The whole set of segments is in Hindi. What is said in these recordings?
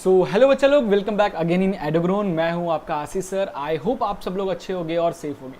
सो हेलो बच्चा लोग, वेलकम बैक अगेन इन एडोग्रोन। मैं हूं आपका आशीष सर। आई होप आप सब लोग अच्छे होंगे और सेफ होंगे।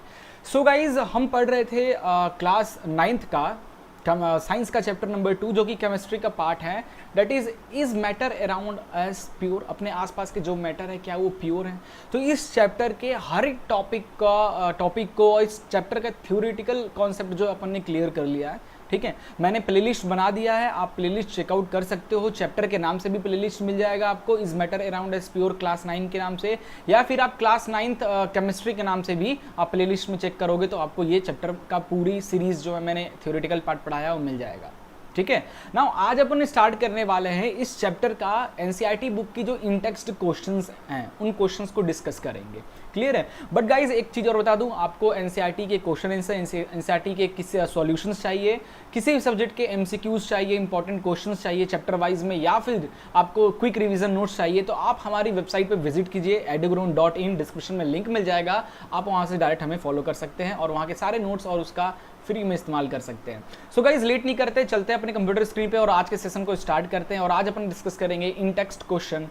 सो गाइज, हम पढ़ रहे थे क्लास 9th का साइंस का चैप्टर नंबर 2 जो कि केमिस्ट्री का पार्ट है। That is matter around us pure. अपने आसपास के जो मैटर है क्या वो प्योर है। तो इस चैप्टर के हर एक टॉपिक को इस चैप्टर का थ्योरेटिकल कॉन्सेप्ट जो अपन ने क्लियर कर लिया है। ठीक है, मैंने प्लेलिस्ट बना दिया है, आप प्लेलिस्ट चेकआउट कर सकते हो। चैप्टर के नाम से भी प्लेलिस्ट मिल जाएगा आपको, is matter around us pure class 9 के नाम से, या फिर आप क्लास 9th केमिस्ट्री के नाम से भी आप प्लेलिस्ट में चेक करोगे तो आपको ये चैप्टर का पूरी सीरीज जो है मैंने थ्योरेटिकल पार्ट पढ़ाया वो मिल जाएगा। ठीक है ना, आज अपन स्टार्ट करने वाले हैं इस चैप्टर का एनसीईआरटी बुक की जो इन टेक्स्ट क्वेश्चंस हैं उन क्वेश्चंस को डिस्कस करेंगे। क्लियर है। बट गाइज एक चीज और बता दूं आपको, एनसीईआरटी के क्वेश्चन आंसर, एनसीईआरटी के किसी सॉल्यूशंस चाहिए, किसी भी सब्जेक्ट के एमसीक्यूज चाहिए, इंपॉर्टेंट क्वेश्चंस चाहिए चैप्टर वाइज में, या फिर आपको क्विक रिवीजन नोट्स चाहिए, तो आप हमारी वेबसाइट पे विजिट कीजिए edugrown.in। डिस्क्रिप्शन में लिंक मिल जाएगा, आप वहां से डायरेक्ट हमें फॉलो कर सकते हैं और वहां के सारे नोट्स और उसका फ्री में इस्तेमाल कर सकते हैं। सो गाइज लेट नहीं करते, चलते हैं अपने कंप्यूटर स्क्रीन पे और आज के सेशन को स्टार्ट करते हैं। और आज अपन डिस्कस करेंगे इन text question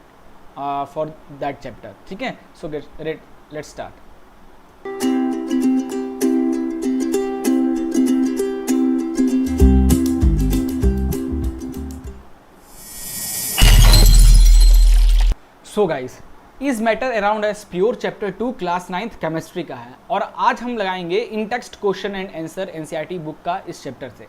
for that chapter. ठीक है, so let's start. So guys, is matter around us pure chapter 2 class 9th chemistry का है और आज हम लगाएंगे इन text question and answer NCERT book का इस चैप्टर से।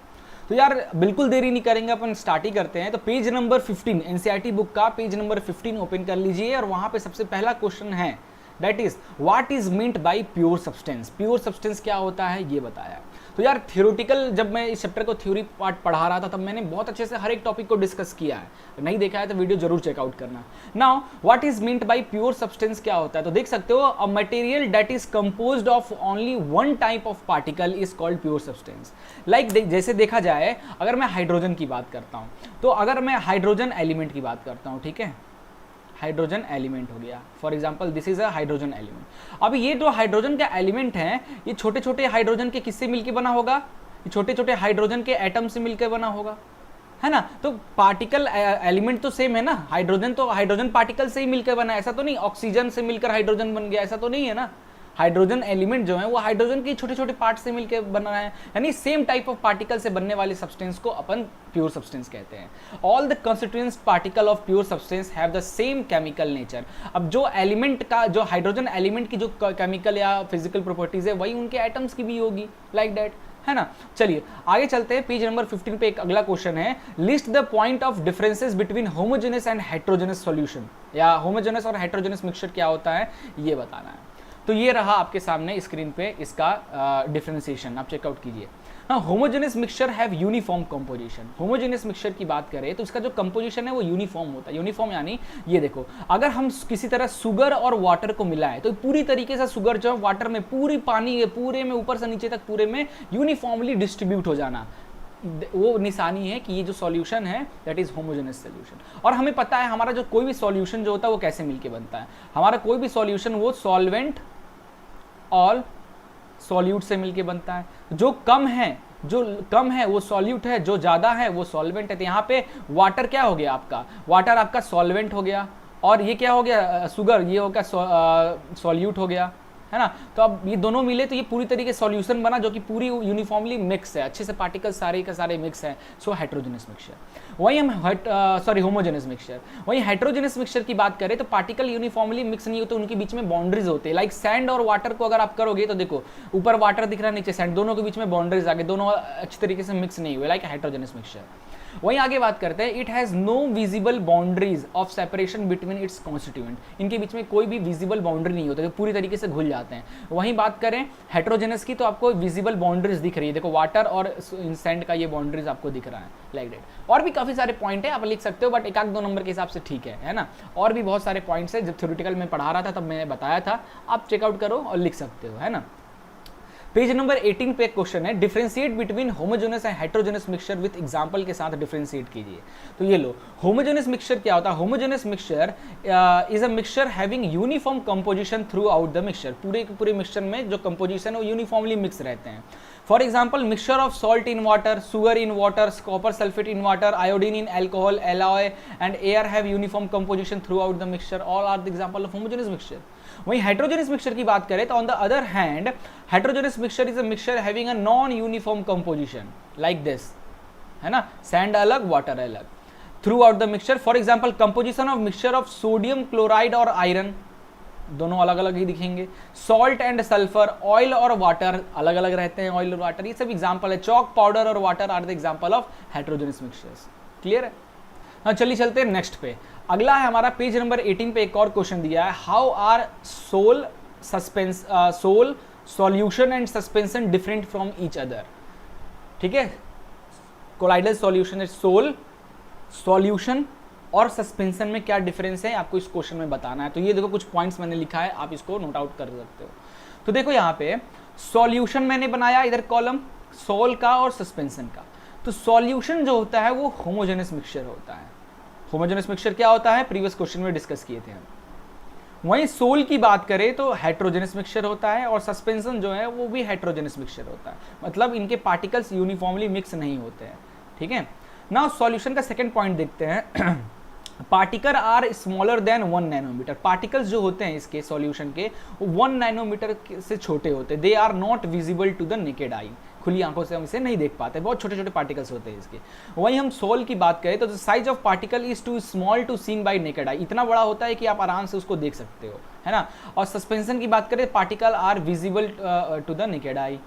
तो यार बिल्कुल देरी नहीं करेंगे, अपन स्टार्ट ही करते हैं। तो पेज नंबर 15 एनसीईआरटी बुक का पेज नंबर 15 ओपन कर लीजिए और वहां पे सबसे पहला क्वेश्चन है, that is what is meant by pure substance. Pure substance क्या होता है ये बताया। तो यार थ्योरेटिकल जब मैं इस चैप्टर को थ्योरी पार्ट पढ़ा रहा था तब मैंने बहुत अच्छे से हर एक टॉपिक को डिस्कस किया है। नहीं देखा है तो वीडियो जरूर चेकआउट करना। Now what is meant by pure substance क्या होता है, तो देख सकते हो, a material that is composed of only one type of particle is called pure substance. Like जैसे देखा जाए, अगर मैं हाइड्रोजन की बात करता हूं, तो अगर मैं हाइड्रोजन एलिमेंट की बात करता हूं, ठीक है, हाइड्रोजन एलिमेंट हो गया, for example this is a hydrogen element. अब ये जो हाइड्रोजन का एलिमेंट है ये छोटे छोटे हाइड्रोजन के किससे मिलकर बना होगा, ये छोटे छोटे हाइड्रोजन के एटम से मिलकर बना होगा, है ना। तो पार्टिकल एलिमेंट तो सेम है ना, हाइड्रोजन तो हाइड्रोजन पार्टिकल से ही मिलकर बना है, ऐसा तो नहीं ऑक्सीजन से मिलकर हाइड्रोजन बन गया, ऐसा तो नहीं है ना। हाइड्रोजन एलिमेंट जो है वो हाइड्रोजन के छोटे छोटे पार्ट से मिलकर बना है, यानी सेम टाइप ऑफ पार्टिकल से बनने वाले सब्सटेंस को अपन प्योर सब्सटेंस कहते हैं। All the constituents particle of pure substance have the same chemical nature. अब जो एलिमेंट का, जो हाइड्रोजन एलिमेंट की जो केमिकल या फिजिकल प्रॉपर्टीज है वही उनके एटम्स की भी होगी, लाइक दैट, है ना। चलिए आगे चलते हैं। पेज नंबर 15 पे एक अगला क्वेश्चन है, list the point of differences between homogeneous and heterogeneous solution, या होमोजेनस और हेट्रोजेनस मिक्सचर क्या होता है ये बताना है। तो ये रहा आपके सामने स्क्रीन पे इसका डिफरेंशिएशन, आप चेकआउट कीजिए। हाँ, homogeneous mixture have uniform composition. Homogeneous mixture की बात करें तो इसका जो कंपोजिशन है वो यूनिफॉर्म होता है। यूनिफॉर्म यानी ये देखो, अगर हम किसी तरह शुगर और वाटर को मिलाएं तो पूरी तरीके से शुगर जो है वाटर में, पूरी पानी है पूरे में, ऊपर से नीचे तक पूरे में यूनिफॉर्मली डिस्ट्रीब्यूट हो जाना, वो निशानी है कि ये जो सॉल्यूशन है दैट इज होमोजेनस सॉल्यूशन। और हमें पता है हमारा जो कोई भी सॉल्यूशन जो होता है वो कैसे मिलके बनता है। हमारा कोई भी सॉल्यूशन वो सॉल्वेंट और सॉल्यूट से मिलके बनता है। जो कम है वो सॉल्यूट है, जो ज्यादा है वो सॉल्वेंट है। तो यहाँ पे वाटर क्या हो गया आपका, वाटर आपका सॉल्वेंट हो गया, और ये क्या हो गया, शुगर, ये हो गया सॉल्यूट हो गया, है ना। तो अब ये दोनों मिले तो ये पूरी तरीके से सॉल्यूशन बना जो कि पूरी यूनिफॉर्मली मिक्स है, अच्छे से पार्टिकल सारे के सारे मिक्स है। सो हेट्रोजेनस मिक्सचर। वही हम होमोजेनस मिक्सचर। वही हेट्रोजेनस मिक्सचर की बात करें तो पार्टिकल यूनिफॉर्मली मिक्स नहीं होते, उनके बीच में बाउंड्रीज होते हैं। लाइक सैंड और वाटर को अगर आप करोगे तो देखो, ऊपर वाटर दिख रहा है, नीचे सैंड, दोनों के बीच में बाउंड्रीज आ गए, दोनों अच्छी तरीके से मिक्स नहीं हुए, लाइक हेट्रोजेनस मिक्सचर। वहीं आगे बात करते हैं, it has no visible boundaries of separation between its constituent. इनके बीच में कोई भी विजिबल बाउंड्री नहीं होता, पूरी तरीके से घुल जाते हैं। वहीं बात करें हेट्रोजेनस की तो आपको विजिबल बाउंड्रीज दिख रही है, देखो वाटर और सैंड का ये बाउंड्रीज आपको दिख रहा है, लाइक दैट। और भी काफी सारे पॉइंट है, आप लिख सकते हो, बट एक आध दो नंबर के हिसाब से ठीक है ना। और भी बहुत सारे पॉइंट्स है, जब थ्योरेटिकल में पढ़ा रहा था तब मैंने बताया था, आप चेकआउट करो और लिख सकते हो, है ना। पेज नंबर 18 पे क्वेश्चन है, differentiate between homogeneous and heterogeneous mixture with example के साथ डिफरेंशिएट कीजिए। तो ये लो, होमोजेनस मिक्सचर क्या होता है। Homogeneous mixture is a mixture having uniform composition throughout the mixture. पूरे के पूरे मिक्सचर में जो कंपोजिशन है वो यूनिफॉर्मली मिक्स रहते हैं। For example mixture of salt in water, sugar in water, copper sulphate in water, iodine in alcohol, alloy and air have uniform composition throughout the mixture, all are the example of homogeneous mixture. वहीं हेट्रोजेनियस मिक्सचर की बात करें तो on the other hand heterogeneous mixture is a mixture having a non uniform composition like this, है ना, सैंड अलग वाटर अलग throughout the mixture. For example composition of mixture of sodium chloride और आयरन, दोनों अलग अलग ही दिखेंगे। सॉल्ट एंड सल्फर, ऑयल और वाटर अलग अलग रहते हैं, ऑयल और वाटर, ये सब एग्जांपल है। चॉक पाउडर और water are the example of heterogeneous mixtures. Clear है? हाँ, चलिए चलते हैं नेक्स्ट पे। अगला है हमारा पेज नंबर 18 पे एक और क्वेश्चन दिया है, how are sol solution and suspension different from each other. ठीक है, कोलाइडल सॉल्यूशन, सोल सॉल्यूशन और सस्पेंशन में क्या डिफरेंस है आपको इस क्वेश्चन में बताना है। तो ये देखो कुछ पॉइंट्स मैंने लिखा है, आप इसको नोट आउट कर सकते हो। तो देखो यहाँ पे सॉल्यूशन मैंने बनाया इधर कॉलम सोल का और सस्पेंशन का। तो सॉल्यूशन जो होता है वो होमोजेनियस मिक्सचर होता है। होमोजेनियस मिक्सचर क्या होता है, प्रीवियस क्वेश्चन में डिस्कस किए थे हम। वहीं सोल की बात करें तो हेट्रोजेनियस मिक्सचर होता है और सस्पेंशन जो है वो भी हेट्रोजेनियस मिक्सचर होता है, मतलब इनके पार्टिकल्स यूनिफॉर्मली मिक्स नहीं होते हैं। ठीक है, नाउ सॉल्यूशन का सेकंड पॉइंट देखते हैं। Particle are smaller than 1 nanometer. Particles जो होते हैं इसके सॉल्यूशन के 1 नैनोमीटर से छोटे होते हैं। They are not visible to the naked eye, खुली आंखों से हम इसे नहीं देख पाते, बहुत छोटे छोटे पार्टिकल्स होते हैं इसके। वहीं हम सोल की बात करें तो size of particle is too small to seen by naked eye, इतना बड़ा होता है कि आप आराम से उसको देख सकते हो, है ना। और सस्पेंशन की बात करें, particle are visible to the naked eye.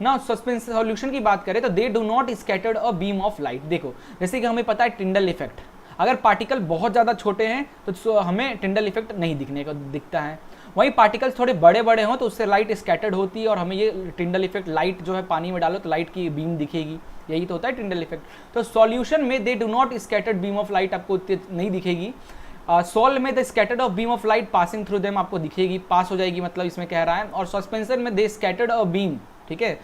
ना सस्पेंशन सॉल्यूशन की बात करें तो they do not scattered a beam of light. देखो जैसे कि हमें पता है टिंडल इफेक्ट, अगर पार्टिकल बहुत ज़्यादा छोटे हैं तो हमें टिंडल इफेक्ट नहीं दिखने को दिखता है। वहीं पार्टिकल्स थोड़े बड़े बड़े हों तो उससे लाइट स्कैटर्ड होती है और हमें ये टिंडल इफेक्ट, लाइट जो है पानी में डालो तो लाइट की बीम दिखेगी, यही तो होता है टिंडल इफेक्ट। तो सॉल्यूशन में दे do not scattered beam of light आपको नहीं दिखेगी। सोल में the scattered of beam of light passing through them आपको दिखेगी, पास हो जाएगी, मतलब इसमें कह रहा है। और सस्पेंशन में दे स्कैटर्ड अ बीम, ठीक है,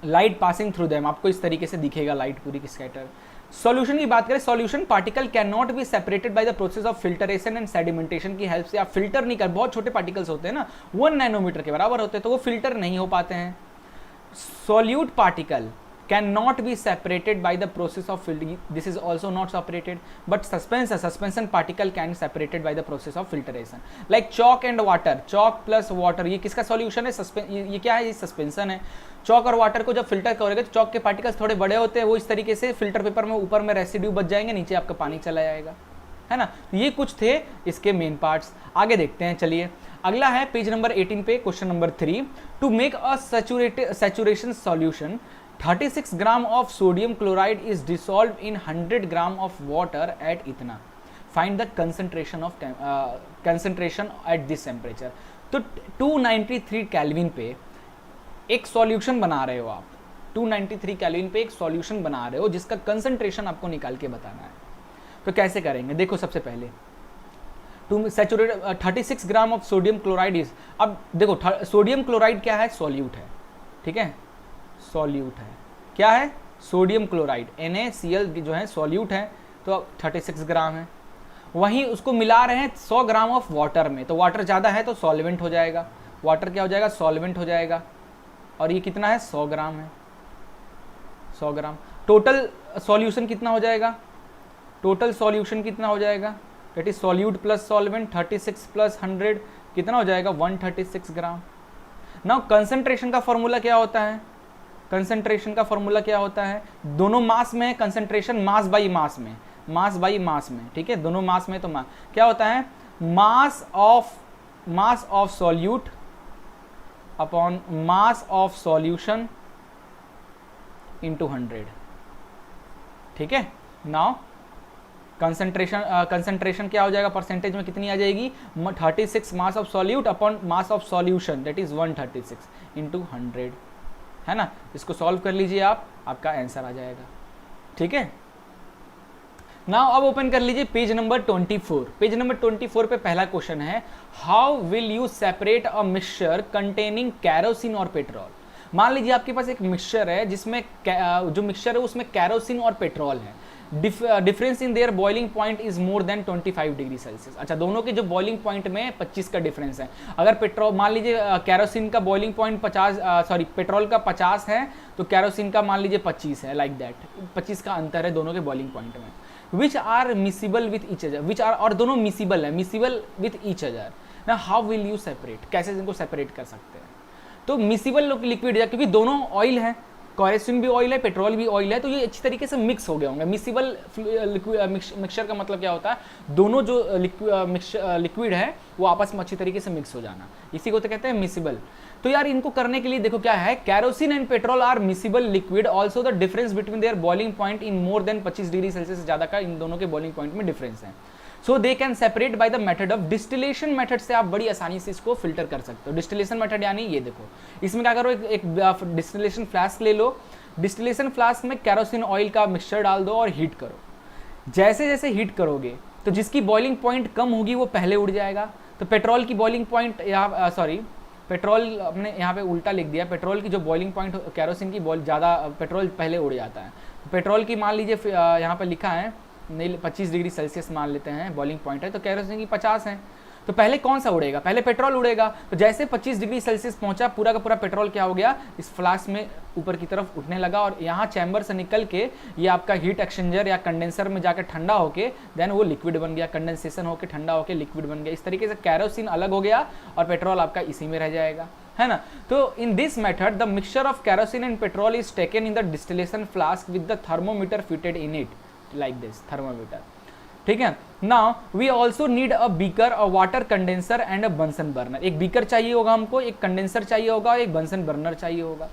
लाइट पासिंग थ्रू देम, आपको इस तरीके से दिखेगा लाइट पूरी की स्कैटर। सॉल्यूशन की बात करें, solution particle can not be separated by the process of filtration and sedimentation की हेल्प से आप फिल्टर नहीं कर, बहुत छोटे पार्टिकल्स होते हैं ना, 1 नैनोमीटर के बराबर होते हैं, तो वो फिल्टर नहीं हो पाते हैं। Solute particle can not be separated by the process of filtering, this is also not separated, but suspension particle can separated by the process of filtration, like chalk and water, chalk plus water, ये किसका सॉल्यूशन है, ये क्या है, ये सस्पेंशन है। चॉक और वाटर को जब फिल्टर करोगे तो चॉक के पार्टिकल्स थोड़े बड़े होते हैं, वो इस तरीके से फिल्टर पेपर में ऊपर में रेसिड्यू बच जाएंगे, नीचे आपका पानी चला जाएगा, है ना। ये कुछ थे इसके मेन पार्ट्स। आगे देखते हैं, चलिए अगला है पेज नंबर 18 पे question number 3। To make a saturation solution 36 gram of sodium chloride is dissolve in 100 gram of water at इतना, find the concentration at this temperature. तो 293 केल्विन पे एक सॉल्यूशन बना रहे हो आप, 293 केल्विन पे एक सॉल्यूशन बना रहे हो जिसका कंसंट्रेशन आपको निकाल के बताना है। तो कैसे करेंगे, देखो सबसे पहले to saturate 36 gram of sodium chloride is, अब देखो सोडियम क्लोराइड क्या है, सॉल्यूट है, ठीक है, सॉल्यूट है, क्या है, सोडियम क्लोराइड NaCl जो है सॉल्यूट है, तो 36 ग्राम है। वहीं उसको मिला रहे हैं 100 ग्राम ऑफ वाटर में, तो वाटर ज़्यादा है तो सॉल्वेंट हो जाएगा, वाटर क्या हो जाएगा, सॉल्वेंट हो जाएगा। और ये कितना है, 100 ग्राम है, 100 ग्राम। टोटल सॉल्यूशन कितना हो जाएगा, टोटल सॉल्यूशन कितना हो जाएगा, that is solute plus solvent, 36 plus 100 कितना हो जाएगा, 136 ग्राम। नाउ कंसंट्रेशन का फॉर्मूला क्या होता है, कंसंट्रेशन का फॉर्मूला क्या होता है, दोनों मास में कंसंट्रेशन, मास बाई मास में, मास बाई मास में, ठीक है, दोनों मास में, तो क्या होता है, mass of solute upon mass of solution into 100, ठीक है। नाउ कंसंट्रेशन क्या हो जाएगा, परसेंटेज में कितनी आ जाएगी, 36 mass of solute upon mass of solution, that is 136 into 100, है ना। इसको सॉल्व कर लीजिए आप, आपका आंसर आ जाएगा, ठीक है। नाउ अब ओपन कर लीजिए पेज नंबर 24। पेज नंबर 24 पे पहला क्वेश्चन है, how will you separate a mixture containing kerosene और पेट्रोल। मान लीजिए आपके पास एक मिक्सचर है जिसमें जो मिक्सचर है उसमें कैरोसिन और पेट्रोल है। Difference in their boiling point is more than 25 degree Celsius. अच्छा, दोनों के जो बॉइलिंग पॉइंट में 25 का डिफरेंस है। अगर पेट्रोल मान लीजिए कैरोसिन का बॉइलिंग पॉइंट 50 पेट्रोल का 50 है तो कैरोसिन का मान लीजिए 25 है, लाइक दैट 25 का अंतर है दोनों के बॉइलिंग पॉइंट में। Which are miscible with each other, which are, और दोनों मिसिबल है, मिसिबल विथ ईच अदर ना, हाउ विल यू सेपरेट, कैसे इनको सेपरेट कर सकते हैं। तो मिसिबल लिक्विड है क्योंकि दोनों ऑयल है, कैरोसिन भी ऑयल है, पेट्रोल भी ऑयल है, तो ये अच्छी तरीके से मिक्स हो गए होंगे। मिसिबल मिक्सचर का मतलब क्या होता है, दोनों जो लिक्विड है वो आपस में अच्छी तरीके से मिक्स हो जाना, इसी को तो कहते हैं मिसिबल। तो यार इनको करने के लिए देखो क्या है, kerosene and petrol are miscible liquid, also the difference between their boiling point in more than 25 degree Celsius से ज्यादा का इन दोनों के बॉइलिंग पॉइंट में डिफरेंस है। So they can separate by the method of distillation. Method से आप बड़ी आसानी से इसको फिल्टर कर सकते हो। डिस्टिलेशन मेथड यानी ये देखो, इसमें क्या करो, एक डिस्टिलेशन फ्लास्क ले लो, डिस्टिलेशन फ्लास्क में कैरोसिन ऑयल का मिक्सचर डाल दो और हीट करो। जैसे जैसे हीट करोगे तो जिसकी बॉइलिंग पॉइंट कम होगी वो पहले उड़ जाएगा। तो पेट्रोल की बॉइलिंग पॉइंट यहाँ पेट्रोल हमने यहाँ पे उल्टा लिख दिया, पेट्रोल की जो बॉइलिंग पॉइंट कैरोसिन की ज़्यादा, पेट्रोल पहले उड़ जाता है। पेट्रोल की मान लीजिए यहाँ पे लिखा है नहीं 25 डिग्री सेल्सियस मान लेते हैं बॉइलिंग पॉइंट है, तो कैरोसिन की 50 है, तो पहले कौन सा उड़ेगा, पहले पेट्रोल उड़ेगा। तो जैसे 25 डिग्री सेल्सियस पहुंचा, पूरा का पूरा पेट्रोल क्या हो गया, इस फ्लास्क में ऊपर की तरफ उठने लगा और यहाँ चैम्बर से निकल के ये आपका हीट एक्सचेंजर या कंडेंसर में जाकर ठंडा होके देन वो लिक्विड बन गया, कंडेंसेशन होकर ठंडा होकर लिक्विड बन गया। इस तरीके से कैरोसिन अलग हो गया और पेट्रोल आपका इसी में रह जाएगा, है ना। तो in this method the mixture of kerosene and petrol is taken in the distillation flask with the thermometer fitted in it, like this thermometer, ठीक है। Now we also need a beaker, a water condenser and a Bunsen burner. एक बीकर चाहिए होगा हमको, एक कंडेंसर चाहिए होगा, एक बंसन बर्नर चाहिए होगा।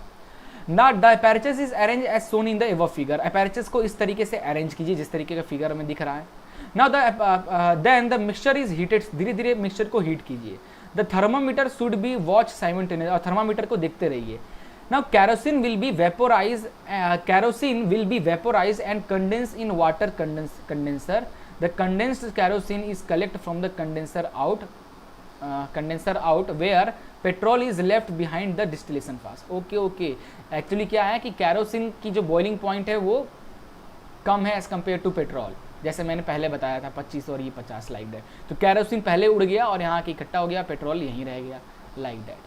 ना the apparatus is arrange as shown in the above figure. Apparatus को इस तरीके से अरेंज कीजिए जिस तरीके का फिगर में दिख रहा है। Now then the mixture is heated, धीरे धीरे मिक्सचर को हीट कीजिए। The thermometer should be watch simultaneous, और थर्मामीटर को देखते रहिए। Now kerosene will be vaporized and condensed in water condenser. The condensed kerosene is collected from the condenser out where petrol is left behind the distillation flask. Okay. Actually क्या है कि कैरोसिन की जो बॉइलिंग पॉइंट है वो कम है एज कम्पेयर टू पेट्रोल, जैसे मैंने पहले बताया था 25 और ये 50 लाइक दैट। तो कैरोसिन पहले उड़ गया और यहाँ की इकट्ठा हो गया, पेट्रोल यहीं रह गया, लाइक दैट,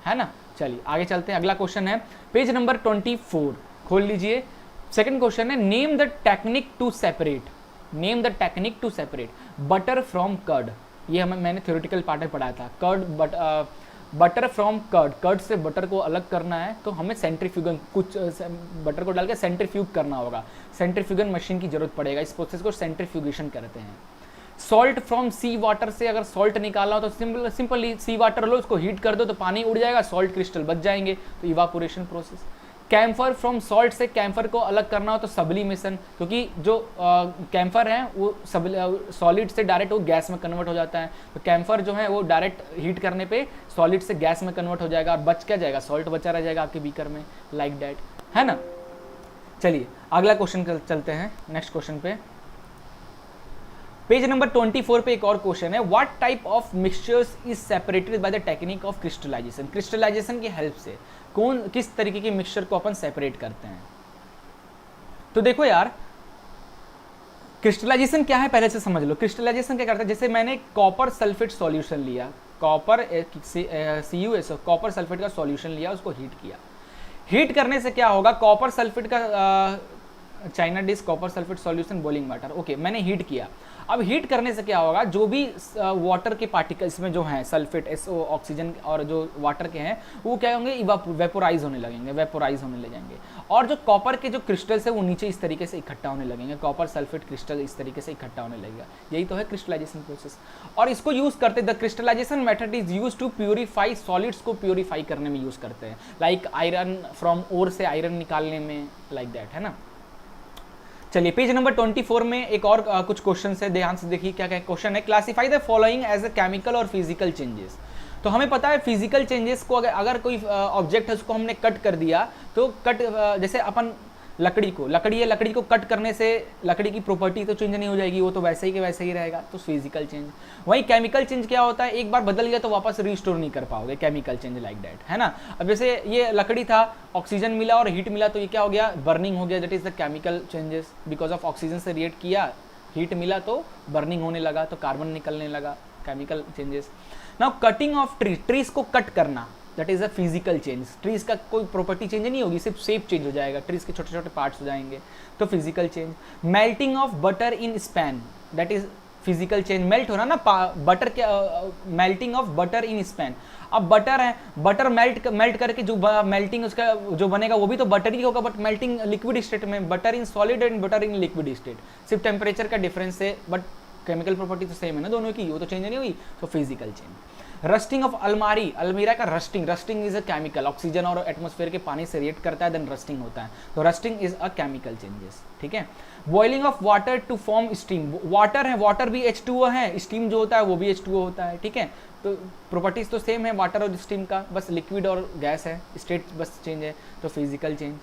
है ना। चलिए आगे चलते हैं। अगला क्वेश्चन है पेज नंबर 24, खोल लीजिए। सेकंड क्वेश्चन है name the technique to separate, name the technique to separate butter from curd. ये मैंने थ्योरेटिकल पार्ट में पढ़ाया था। Curd butter from curd, curd से बटर को अलग करना है तो हमें सेंट्रीफ्यूगन, कुछ बटर को डाल के सेंट्रीफ्यूग करना होगा, सेंट्रीफ्यूगन मशीन की जरूरत पड़ेगा। इस प्रोसेस को सेंट्रीफ्यूगेशन कहते हैं। सॉल्ट फ्रॉम सी वाटर, से अगर सॉल्ट निकालना हो तो सिंपली सी वाटर लो, उसको हीट कर दो तो पानी उड़ जाएगा, सॉल्ट क्रिस्टल बच जाएंगे, तो evaporation process. Camphor from salt, से कैम्फर को अलग करना हो तो सब्लिमेशन, क्योंकि जो कैम्फर है वो सॉलिड से डायरेक्ट वो गैस में कन्वर्ट हो जाता है, तो कैम्फर जो है वो डायरेक्ट हीट करने पे सॉलिड से गैस में कन्वर्ट हो जाएगा और बच क्या जाएगा, सॉल्ट बचा रह जाएगा आपके बीकर में, लाइक दैट, है ना। चलिए अगला क्वेश्चन चलते हैं, नेक्स्ट क्वेश्चन पे। पेज नंबर 24 पे एक और क्वेश्चन है, what type of mixtures is separated by the technique of crystallization. Crystallization की हेल्प से किस तरीके के मिक्सचर को अपन सेपरेट करते हैं। तो देखो यार क्रिस्टलाइजेशन क्या है पहले से समझ लो। क्रिस्टलाइजेशन क्या करता है, जैसे मैंने कॉपर सल्फेट सॉल्यूशन लिया, कॉपर CuSO कॉपर सल्फेट का सॉल्यूशन लिया, उसको हीट किया। हीट करने से क्या होगा, कॉपर सल्फेट का China dish copper sulphate solution boiling water, okay मैंने हीट किया। अब हीट करने से क्या होगा, जो भी वाटर के पार्टिकल्स में जो हैं सल्फेट SO ऑक्सीजन और जो वाटर के हैं वो क्या होंगे, वेपोराइज होने लगेंगे, वेपोराइज होने लगेंगे, और जो कॉपर के जो क्रिस्टल्स है वो नीचे इस तरीके से इकट्ठा होने लगेंगे, कॉपर सल्फेट क्रिस्टल इस तरीके से इकट्ठा होने लगेगा। यही तो है क्रिस्टलाइजेशन प्रोसेस। और इसको यूज करते, the crystallization method is use to purify solids को प्यूरिफाई करने में यूज करते हैं, लाइक आयरन फ्रॉम ओर से आयरन निकालने में, लाइक दैट, है ना। चलिए पेज नंबर 24 में एक और कुछ क्वेश्चन है, ध्यान से देखिए क्या क्या क्वेश्चन है। Classify the following as a chemical और फिजिकल चेंजेस। तो हमें पता है फिजिकल चेंजेस को अगर कोई ऑब्जेक्ट है उसको हमने कट कर दिया तो कट, जैसे अपन लकड़ी को, लकड़ी है, लकड़ी को कट करने से लकड़ी की प्रॉपर्टी तो चेंज नहीं हो जाएगी, वो तो वैसे ही के वैसे ही रहेगा, तो फिजिकल चेंज। वहीं केमिकल चेंज क्या होता है, एक बार बदल गया तो वापस रिस्टोर नहीं कर पाओगे, केमिकल चेंज लाइक दैट, है ना। अब जैसे ये लकड़ी था, ऑक्सीजन मिला और हीट मिला तो ये क्या हो गया, बर्निंग हो गया, that is the chemical changes, because of oxygen से रिएक्ट किया, हीट मिला तो बर्निंग होने लगा, तो कार्बन निकलने लगा, chemical changes. Now cutting of tree, trees को कट करना, that is a physical change. Trees का कोई प्रॉपर्टी चेंज नहीं होगी, सिर्फ शेप चेंज हो जाएगा, ट्रीज के छोटे छोटे पार्ट्स हो जाएंगे, तो physical change. Melting of butter in span, that is physical change, melt हो रहा ना बटर, क्या melting of butter in span. अब बटर है, बटर मेल्ट करके जो मेल्टिंग उसका जो बनेगा वो भी तो बटर ही होगा, बट मेल्टिंग लिक्विड स्टेट में, butter in solid and butter in liquid state, सिर्फ टेम्परेचर का डिफरेंस है, बट केमिकल प्रॉपर्टी तो सेम है ना दोनों की, वो तो चेंज नहीं हुई, तो फिजिकल चेंज। रस्टिंग ऑफ अलमारी, अलमीरा का rusting, rusting is a chemical, oxygen और एटमॉस्फेयर के पानी से रिएक्ट करता है, देन रस्टिंग होता है, तो rusting is a chemical changes, ठीक है। Boiling of water to form steam, water है, वाटर भी H2O है, स्टीम जो होता है वो भी H2O होता है, ठीक है, तो प्रॉपर्टीज तो सेम है वाटर और स्टीम का, बस लिक्विड और गैस है, स्टेट बस चेंज है, तो physical change.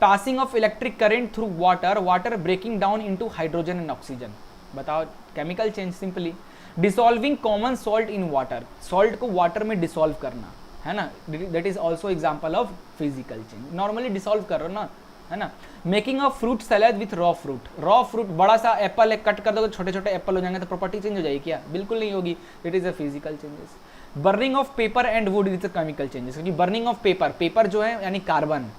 Passing of electric current through water, water breaking down into hydrogen and oxygen, बताओ chemical change simply. Dissolving common salt in water, salt को वाटर में डिसॉल्व करना, है ना, that is also example of physical change, normally dissolve करो ना, है ना। Making of fruit salad with raw fruit, raw fruit, बड़ा सा एप्पल है, कट कर दो तो छोटे छोटे एप्पल हो जाएंगे, तो प्रॉपर्टी चेंज हो जाएगी क्या, बिल्कुल नहीं होगी, it is a physical changes. Burning of paper and wood is a chemical changes, क्योंकि बर्निंग ऑफ पेपर, पेपर जो है यानी carbon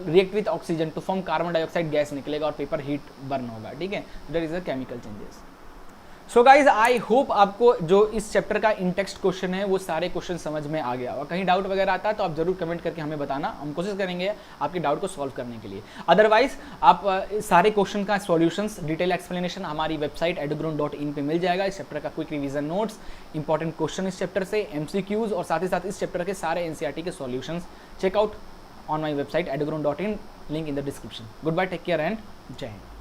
react with oxygen to form carbon dioxide gas निकलेगा और पेपर हीट बर्न होगा, ठीक है, that is a chemical changes. So guys I hope आपको जो इस चैप्टर का इन टेक्स्ट क्वेश्चन है वो सारे क्वेश्चन समझ में आ गया, और कहीं डाउट वगैरह आता है तो आप जरूर कमेंट करके हमें बताना, हम कोशिश करेंगे आपके डाउट को सॉल्व करने के लिए। अदरवाइज आप सारे क्वेश्चन का सॉल्यूशंस, डिटेल एक्सप्लेनेशन हमारी वेबसाइट eduground.in पे मिल जाएगा। इस चैप्टर का quick revision notes, important question इस चैप्टर से, MCQs और साथ ही साथ इस चैप्टर के सारे NCERT के solutions check out on my website eduground.in, link in the description. Good bye, take care and जय हिंद।